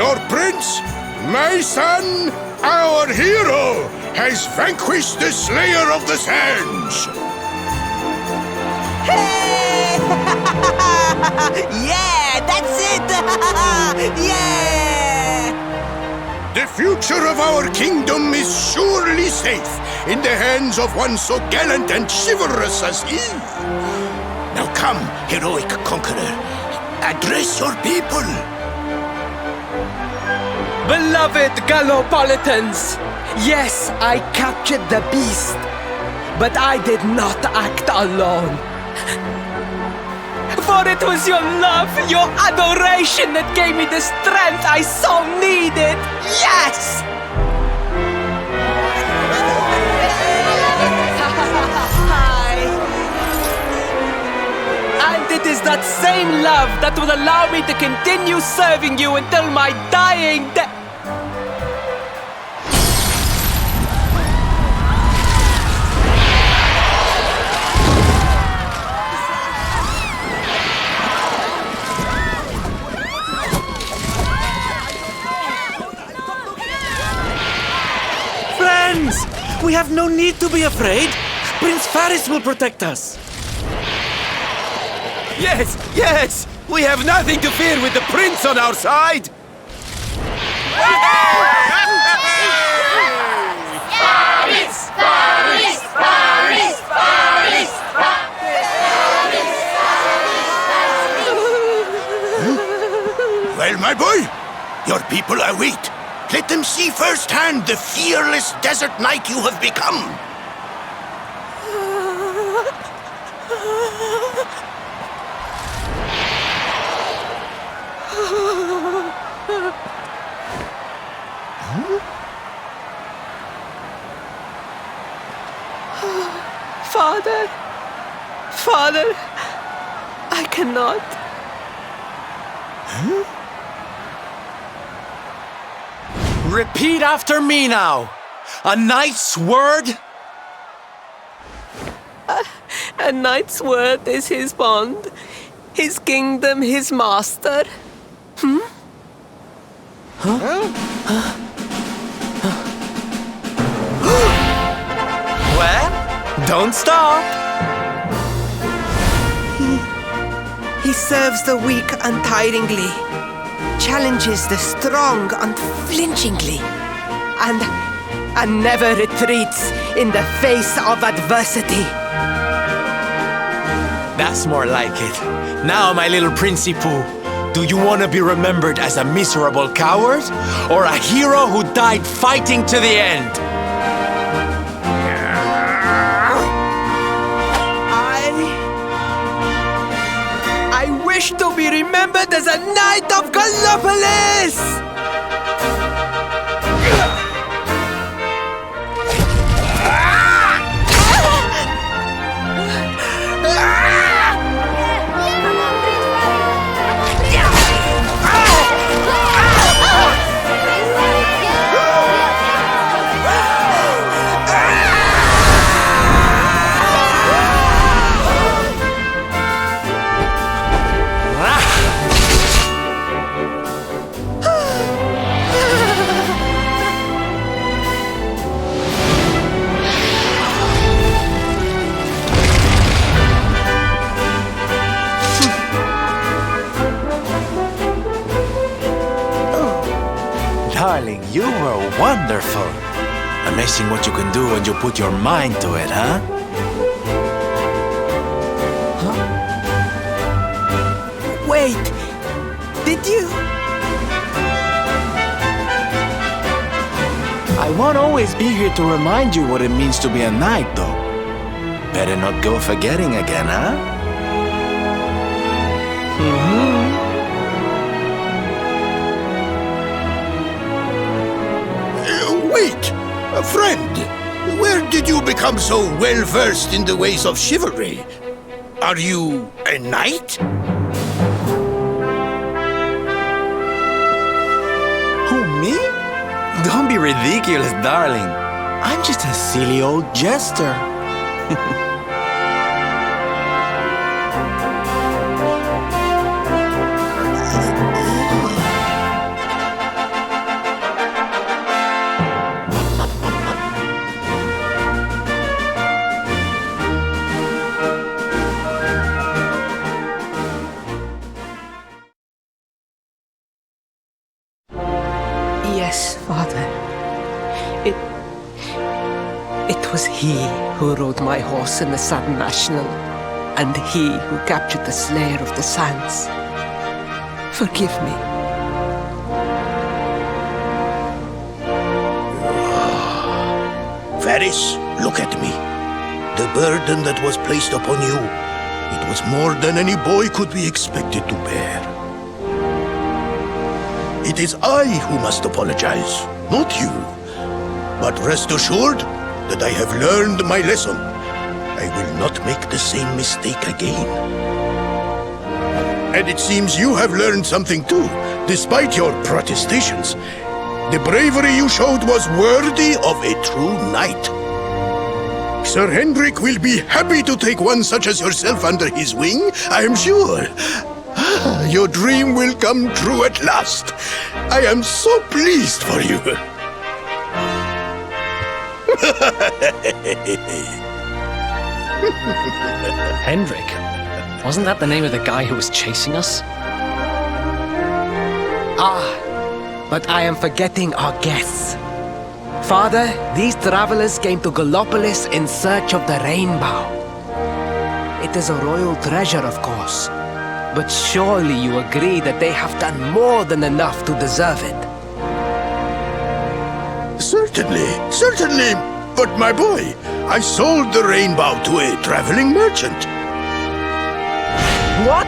Your prince, my son, our hero, has vanquished the Slayer of the Sands. Hey! Yeah, that's it! Yeah! The future of our kingdom is surely safe in the hands of one so gallant and chivalrous as he. Now come, heroic conqueror, address your people. Beloved Gallopolitans, yes, I captured the beast, but I did not act alone. For it was your love, your adoration that gave me the strength I so needed. Yes! And it is that same love that will allow me to continue serving you until my dying day. Friends, we have no need to be afraid. Prince Faris will protect us. Yes, yes! We have nothing to fear with the prince on our side! Paris! Paris! Paris! Paris! Well, my boy, your people await. Let them see firsthand the fearless desert knight you have become. Father, Father, I cannot. Repeat after me now! A knight's word? A knight's word is his bond, his kingdom, his master. Well, don't stop! He serves the weak untiringly, challenges the strong unflinchingly, and never retreats in the face of adversity. That's more like it. Now, my little Princey Pooh, do you want to be remembered as a miserable coward or a hero who died fighting to the end? I wish to be remembered as a knight of Gallopolis! Darling, you were wonderful. Amazing what you can do when you put your mind to it, huh? Wait, did you? I won't always be here to remind you what it means to be a knight, though. Better not go forgetting again, huh? Wait, friend. Where did you become so well-versed in the ways of chivalry? Are you a knight? Who, me? Don't be ridiculous, darling. I'm just a silly old jester. he who rode my horse in the Sand National, and he who captured the Slayer of the Sands. Forgive me. Varys, look at me. The burden that was placed upon you, it was more than any boy could be expected to bear. It is I who must apologize, not you. But rest assured that I have learned my lesson. I will not make the same mistake again. And it seems you have learned something too, despite your protestations. The bravery you showed was worthy of a true knight. Sir Hendrik will be happy to take one such as yourself under his wing, I am sure. Your dream will come true at last. I am so pleased for you. Hendrik? Wasn't that the name of the guy who was chasing us? But I am forgetting our guests. Father, these travelers came to Gallopolis in search of the rainbow. It is a royal treasure, of course. But surely you agree that they have done more than enough to deserve it. Certainly. But my boy, I sold the rainbow to a traveling merchant. What?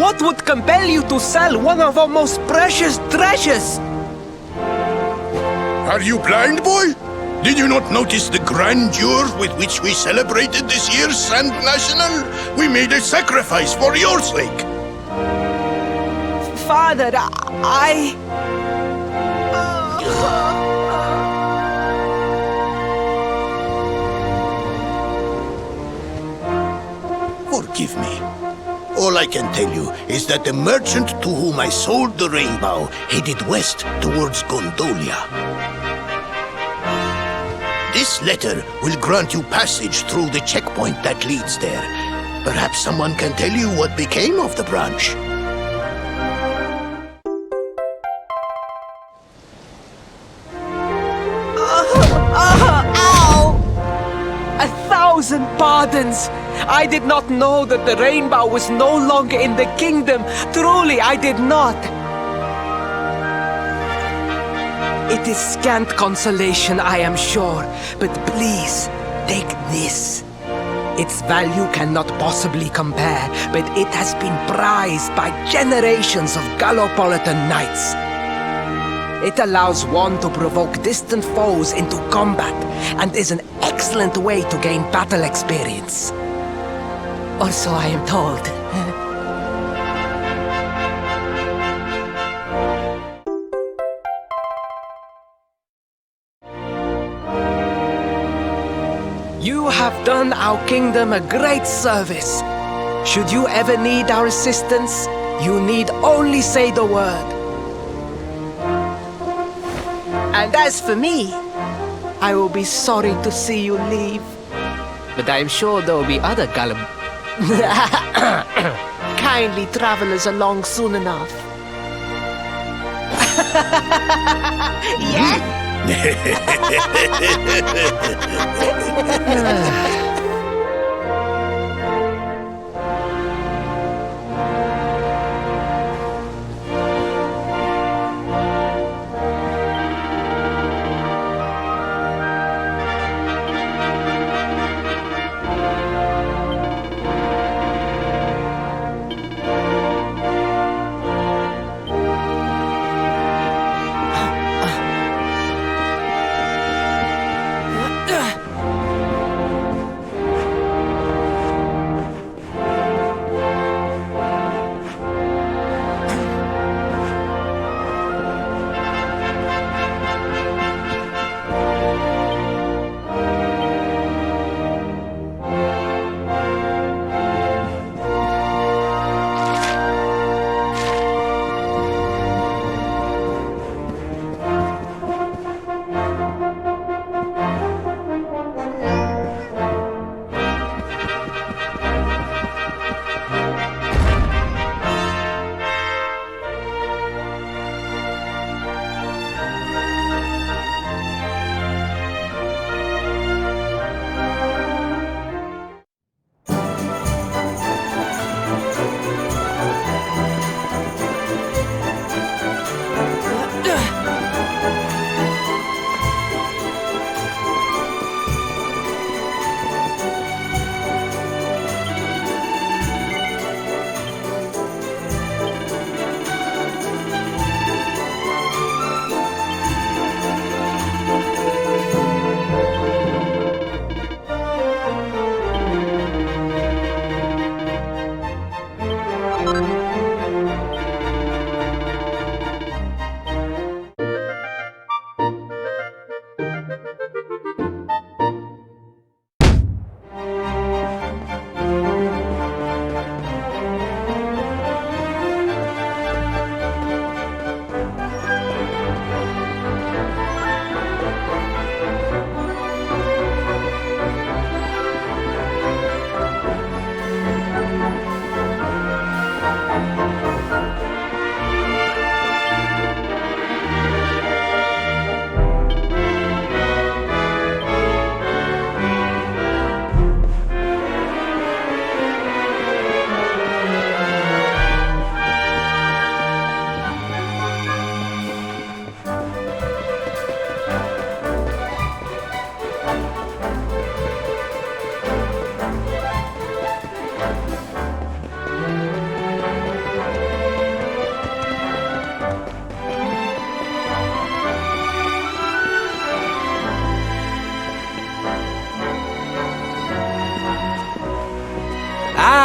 What would compel you to sell one of our most precious treasures? Are you blind, boy? Did you not notice the grandeur with which we celebrated this year's Sand National? We made a sacrifice for your sake. Father, Forgive me. All I can tell you is that the merchant to whom I sold the rainbow headed west towards Gondolia. This letter will grant you passage through the checkpoint that leads there. Perhaps someone can tell you what became of the branch. Ow! 1,000 pardons! I did not know that the rainbow was no longer in the kingdom. Truly, I did not. It is scant consolation, I am sure. But please, take this. Its value cannot possibly compare, but it has been prized by generations of Gallopolitan knights. It allows one to provoke distant foes into combat, and is an excellent way to gain battle experience. Or so I am told. You have done our kingdom a great service. Should you ever need our assistance, you need only say the word. And as for me, I will be sorry to see you leave. But I am sure there will be other kindly travelers along soon enough. Yeah?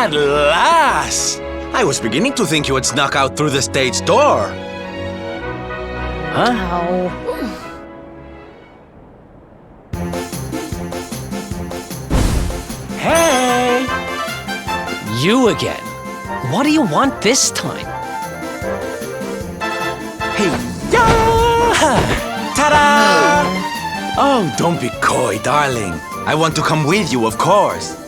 At last! I was beginning to think you had snuck out through the stage door. Huh? Hey! You again? What do you want this time? Hey, yeah! Ta-da! Oh, don't be coy, darling. I want to come with you, of course.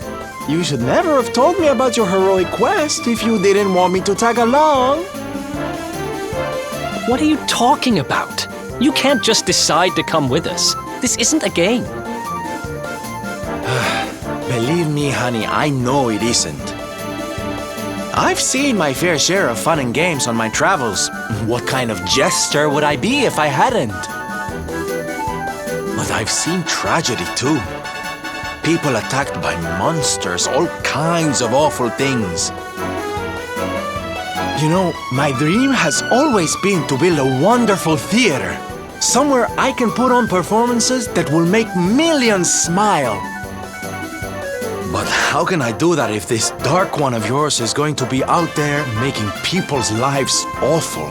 You should never have told me about your heroic quest if you didn't want me to tag along. What are you talking about? You can't just decide to come with us. This isn't a game. Believe me, honey, I know it isn't. I've seen my fair share of fun and games on my travels. What kind of jester would I be if I hadn't? But I've seen tragedy too. People attacked by monsters, all kinds of awful things. You know, my dream has always been to build a wonderful theater. Somewhere I can put on performances that will make millions smile. But how can I do that if this dark one of yours is going to be out there making people's lives awful?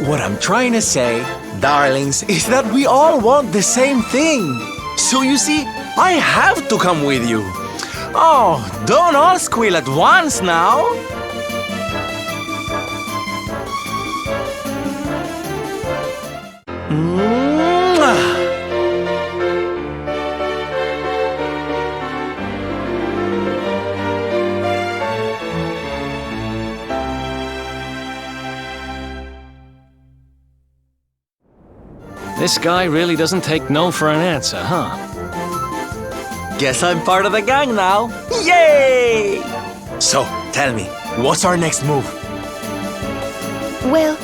What I'm trying to say, darlings, is that we all want the same thing. So you see, I have to come with you. Oh, don't all squeal at once now. This guy really doesn't take no for an answer, huh? Guess I'm part of the gang now. Yay! So, tell me, what's our next move? Well,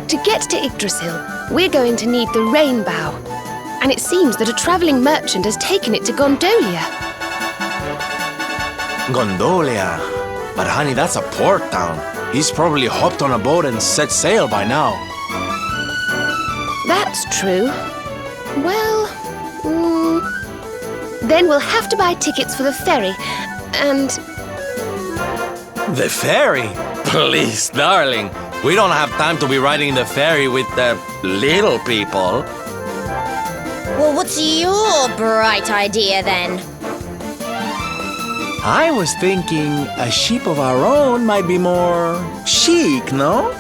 to get to Yggdrasil, we're going to need the rainbow. And it seems that a traveling merchant has taken it to Gondolia. Gondolia. But honey, that's a port town. He's probably hopped on a boat and set sail by now. That's true. Well, then we'll have to buy tickets for the ferry, and... The ferry? Please, darling. We don't have time to be riding the ferry with the little people. Well, what's your bright idea then? I was thinking a ship of our own might be more chic, no?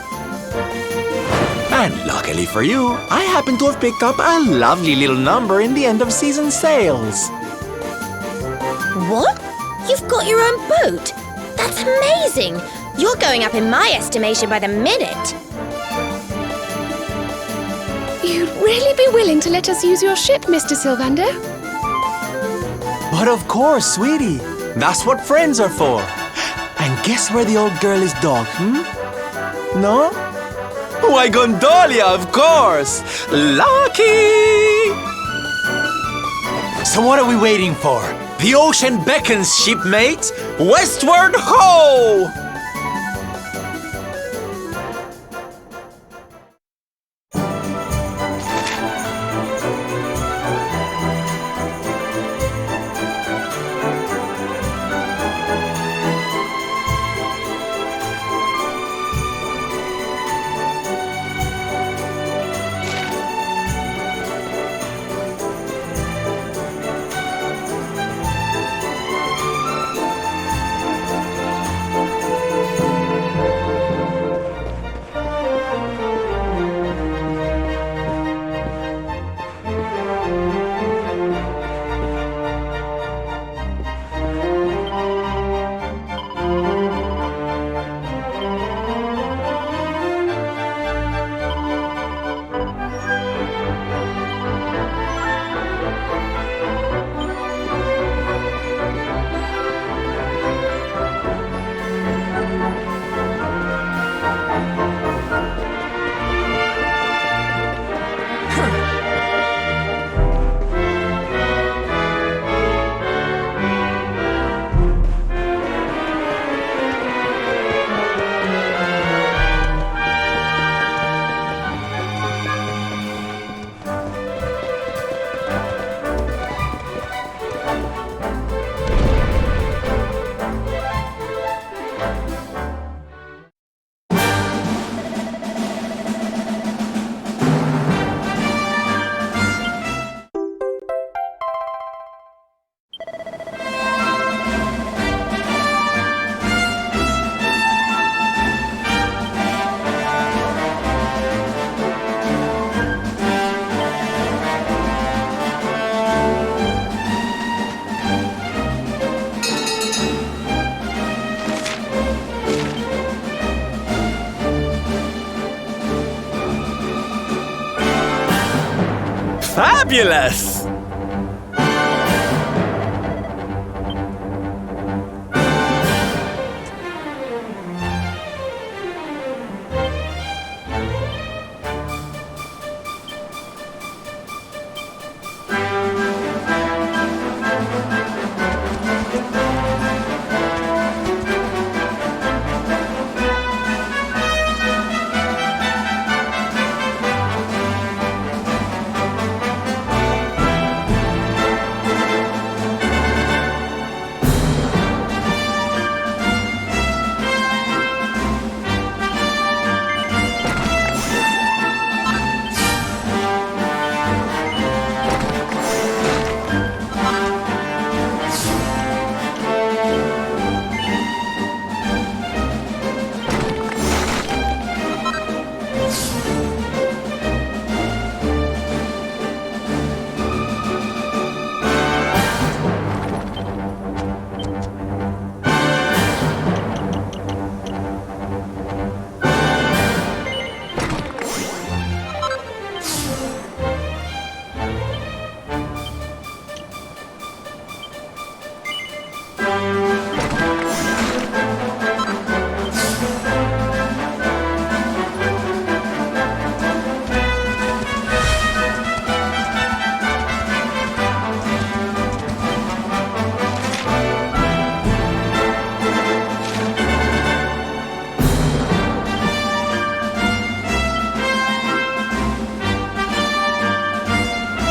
And luckily for you, I happen to have picked up a lovely little number in the end of season sales. What? You've got your own boat? That's amazing! You're going up in my estimation by the minute. You'd really be willing to let us use your ship, Mr. Sylvando? But of course, sweetie. That's what friends are for. And guess where the old girl is docked, No? Why, Gondolia, of course! Lucky! So what are we waiting for? The ocean beckons, shipmate! Westward ho! Fabulous!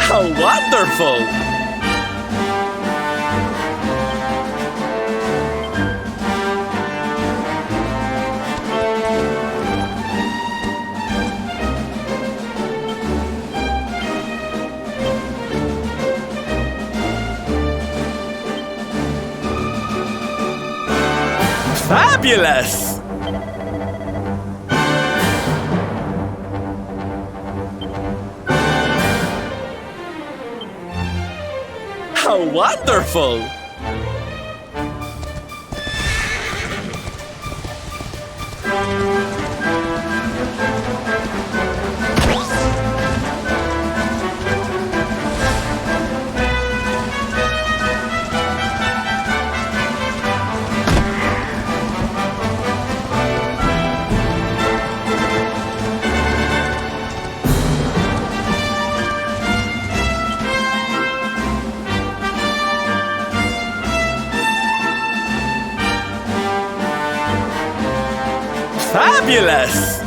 How wonderful! Fabulous! How wonderful! Fabulous!